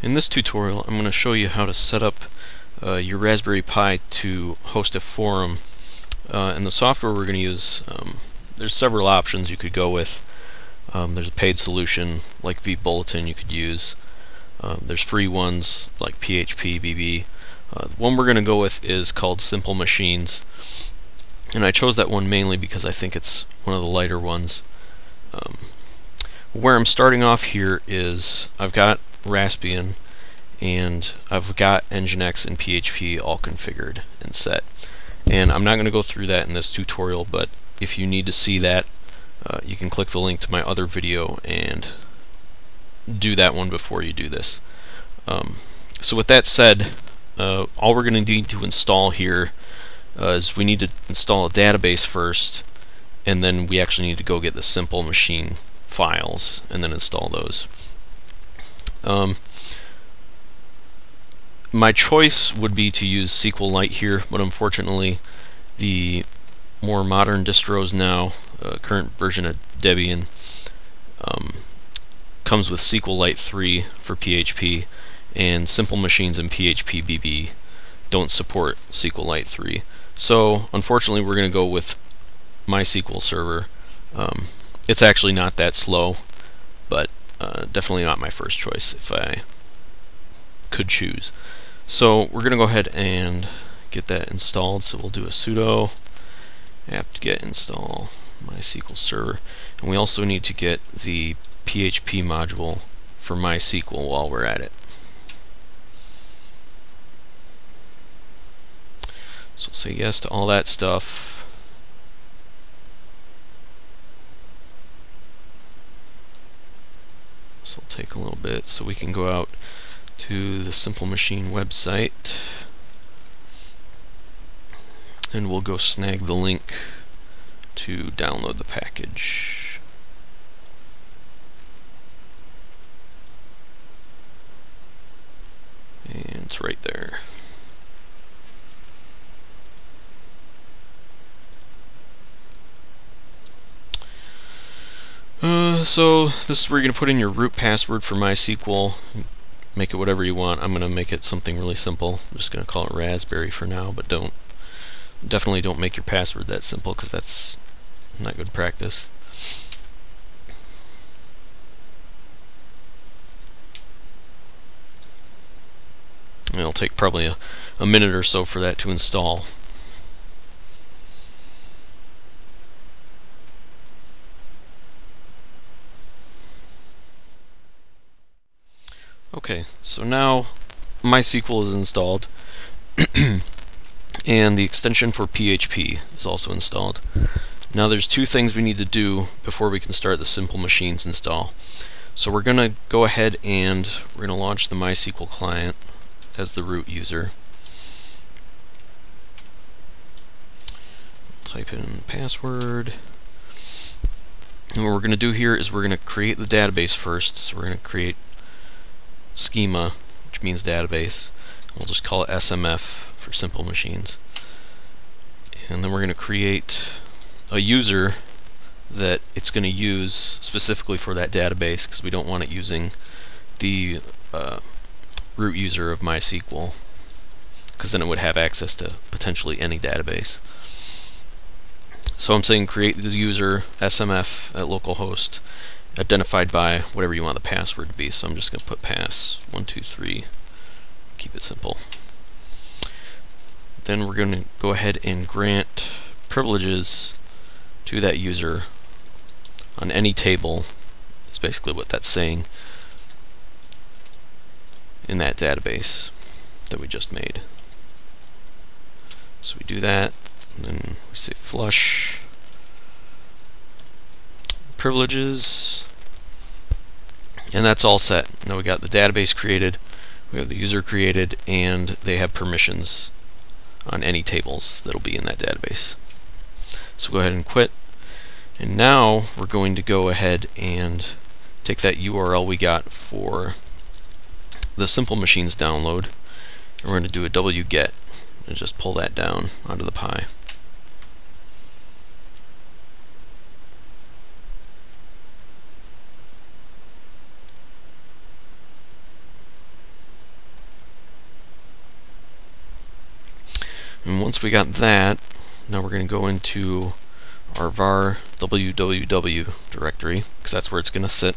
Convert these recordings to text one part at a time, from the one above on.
In this tutorial, I'm going to show you how to set up your Raspberry Pi to host a forum. And the software we're going to use, there's several options you could go with. There's a paid solution like vBulletin you could use. There's free ones like PHP, BB. The one we're going to go with is called Simple Machines. And I chose that one mainly because I think it's one of the lighter ones. Where I'm starting off here is I've got Raspbian and I've got Nginx and PHP all configured and set. And I'm not going to go through that in this tutorial, but if you need to see that, you can click the link to my other video and do that one before you do this. So with that said, all we're going to need to install here is we need to install a database first, and then we actually need to go get the Simple Machine files and then install those. My choice would be to use SQLite here, but unfortunately the more modern distros now, current version of Debian, comes with SQLite 3 for PHP, and Simple Machines and PHP BB don't support SQLite 3. So unfortunately we're going to go with MySQL Server. It's actually not that slow, but definitely not my first choice if I could choose. So we're going to go ahead and get that installed. So we'll do a sudo apt-get install MySQL Server, and we also need to get the PHP module for MySQL while we're at it. So we'll say yes to all that stuff. So it'll take a little bit so we can go out to the Simple Machine website and we'll go snag the link to download the package. And it's right there. So this is where you're going to put in your root password for MySQL. Make it whatever you want. I'm going to make it something really simple. I'm just going to call it Raspberry for now, but definitely don't make your password that simple, because that's not good practice. It'll take probably a minute or so for that to install. Okay, so now MySQL is installed and the extension for PHP is also installed. Now there's two things we need to do before we can start the Simple Machines install. So we're going to go ahead and we're going to launch the MySQL client as the root user. Type in the password. And what we're going to do here is we're going to create the database first. So we're going to create schema, which means database. We'll just call it SMF for Simple Machines. And then we're going to create a user that it's going to use specifically for that database, because we don't want it using the root user of MySQL, because then it would have access to potentially any database. So I'm saying create the user SMF at localhost, identified by whatever you want the password to be. So I'm just going to put pass123, keep it simple. Then we're going to go ahead and grant privileges to that user on any table, is basically what that's saying, in that database that we just made. So we do that, and then we say flush privileges, and that's all set. Now we got the database created, we have the user created, and they have permissions on any tables that'll be in that database. So go ahead and quit, and now we're going to go ahead and take that URL we got for the Simple Machines download, and we're going to do a wget and just pull that down onto the Pi. And once we got that, now we're going to go into our var www directory, because that's where it's going to sit,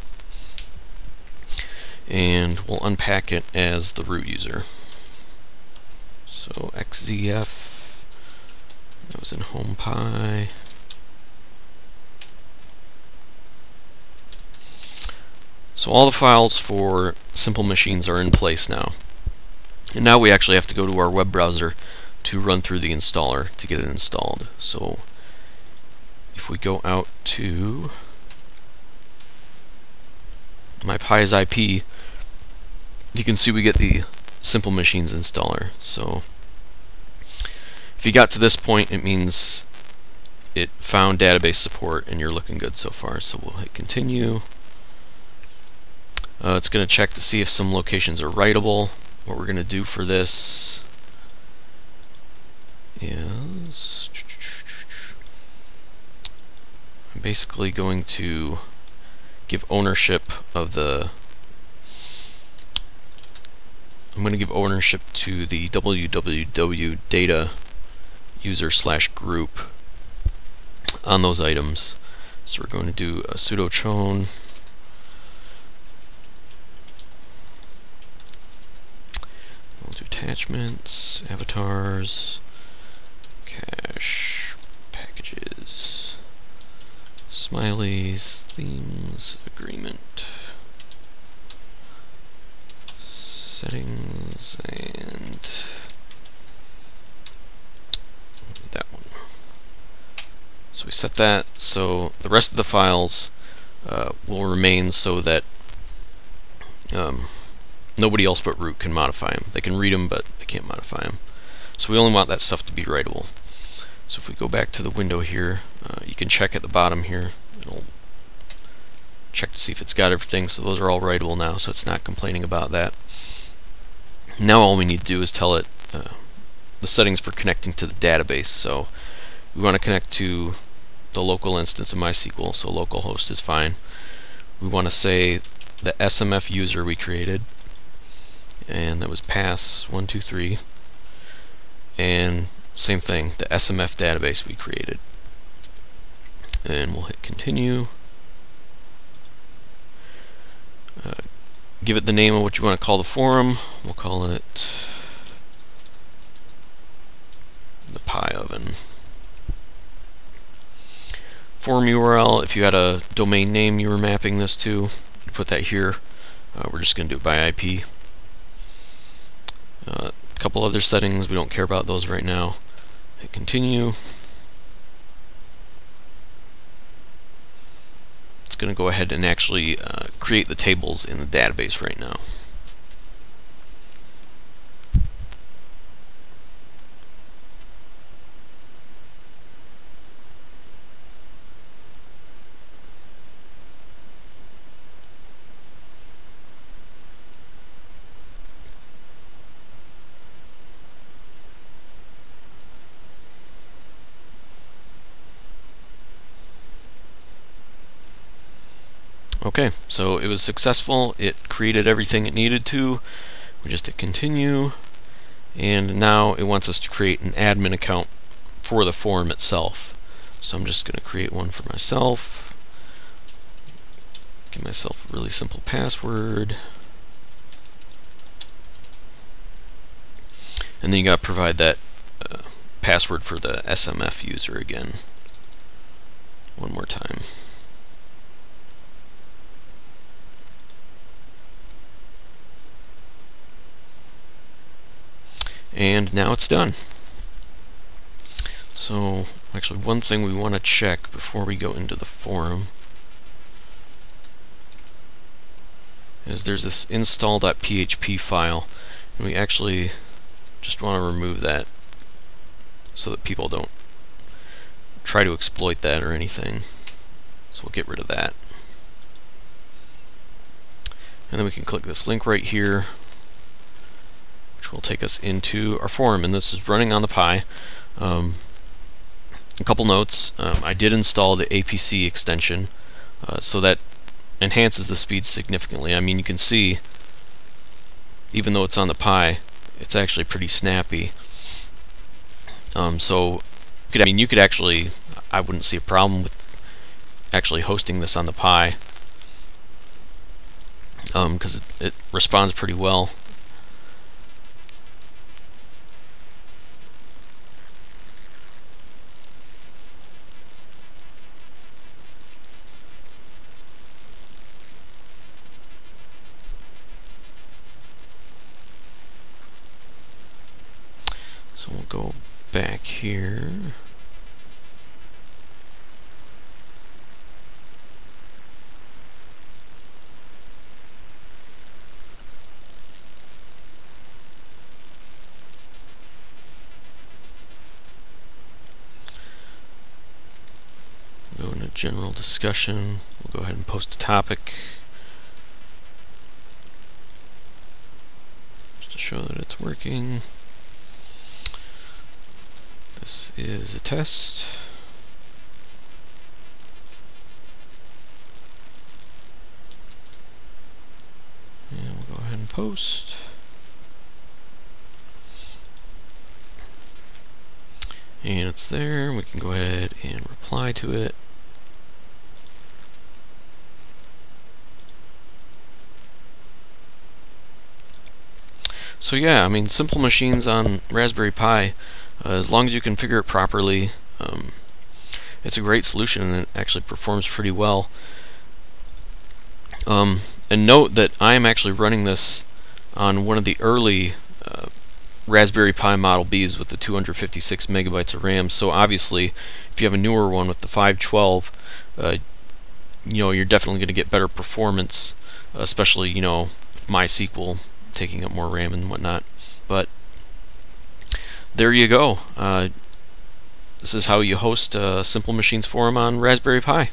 and we'll unpack it as the root user. So xzf, that was in HomePy. So all the files for Simple Machines are in place now. And now we actually have to go to our web browser to run through the installer to get it installed. So if we go out to my Pi's IP, you can see we get the Simple Machines installer. So if you got to this point, it means it found database support and you're looking good so far. So we'll hit continue. It's going to check to see if some locations are writable. What we're going to do for this is I'm basically going to give ownership of the I'm going to give ownership to the www data user / group on those items. So we're going to do a sudo chown attachments, avatars, cache, packages, smileys, themes, agreement, settings, and that one. So we set that so the rest of the files will remain so that nobody else but root can modify them. They can read them, but they can't modify them. So we only want that stuff to be writable. So if we go back to the window here, you can check at the bottom here. It'll check to see if it's got everything. So those are all writable now, so it's not complaining about that. Now all we need to do is tell it the settings for connecting to the database. So we want to connect to the local instance of MySQL, so localhost is fine. We want to say the SMF user we created, and that was pass123, and same thing, the SMF database we created. And we'll hit continue. Give it the name of what you want to call the forum. We'll call it the Pi Oven. Forum URL, if you had a domain name you were mapping this to, you put that here. We're just going to do it by IP. A couple other settings, we don't care about those right now. Hit continue. It's going to go ahead and actually create the tables in the database right now. Okay, so it was successful. It created everything it needed to. We just hit continue, and now it wants us to create an admin account for the forum itself. So I'm just going to create one for myself. Give myself a really simple password. And then you got to provide that password for the SMF user again. One more time. And now it's done. So, actually one thing we want to check before we go into the forum is there's this install.php file, and we actually just want to remove that so that people don't try to exploit that or anything. So we'll get rid of that. And then we can click this link right here, which will take us into our forum, and this is running on the Pi. A couple notes, I did install the APC extension, so that enhances the speed significantly. I mean, you can see, even though it's on the Pi, it's actually pretty snappy. So you could actually, I wouldn't see a problem with actually hosting this on the Pi, because it responds pretty well. So we'll go back here. Go into general discussion. We'll go ahead and post a topic just to show that it's working. This is a test. And we'll go ahead and post. And it's there. We can go ahead and reply to it. So yeah, I mean, simple machines on Raspberry Pi, as long as you configure it properly, it's a great solution, and it actually performs pretty well. And note that I am actually running this on one of the early Raspberry Pi Model Bs with the 256 megabytes of RAM. So obviously, if you have a newer one with the 512, you're definitely going to get better performance, especially MySQL taking up more RAM and whatnot. But there you go. This is how you host a Simple Machines forum on Raspberry Pi.